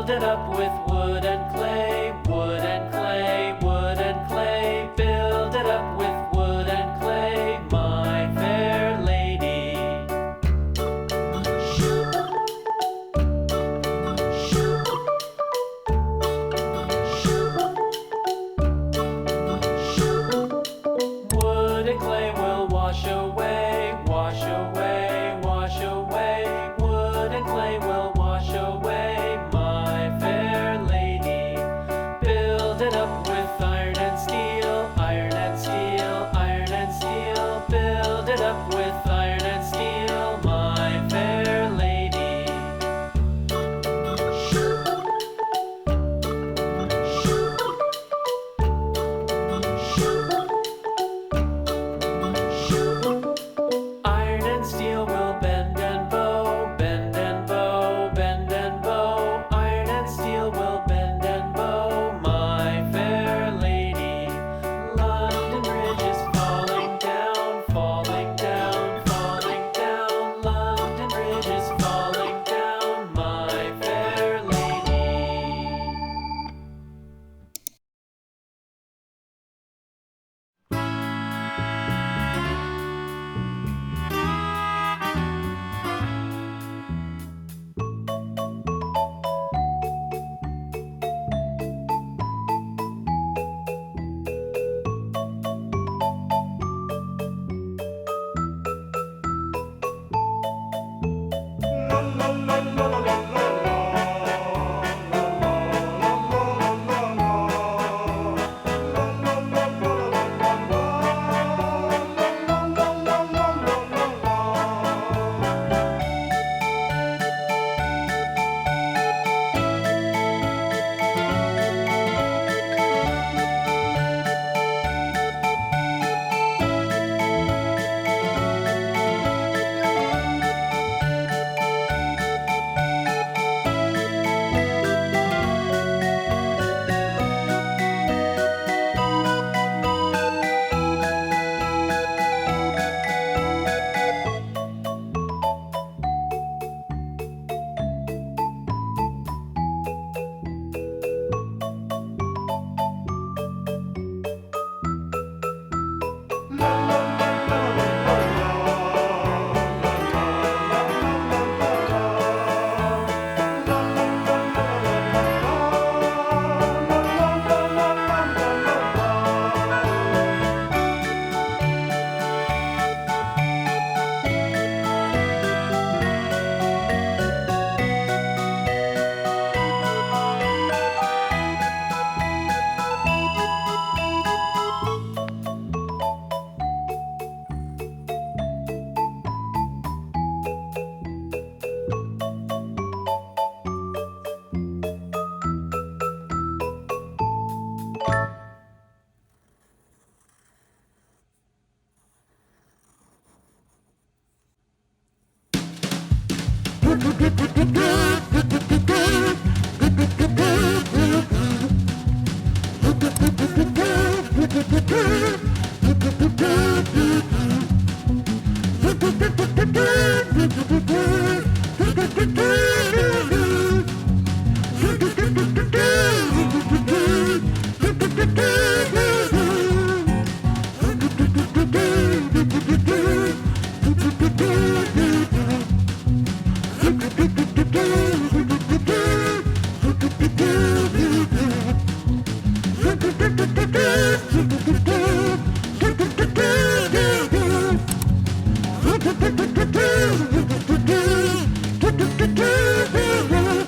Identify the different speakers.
Speaker 1: Build it up with wood and clay, wood and clay, wood and clay. Build it up with wood and clay, my fair lady. Wood and clay will wash away, wash away, wash away. Wood and clay will wash away, my fair lady. Build it up with iron and steel, iron and steel, iron and steel. Build it up with iron and steel, my fair lady. Iron and steel will bend and bow, bend and bow, bend and bow. Iron and steel will bend and bow, my fair lady. London Bridge is falling down, falling down, falling down. London Bridge is falling down, my fair lady.
Speaker 2: Do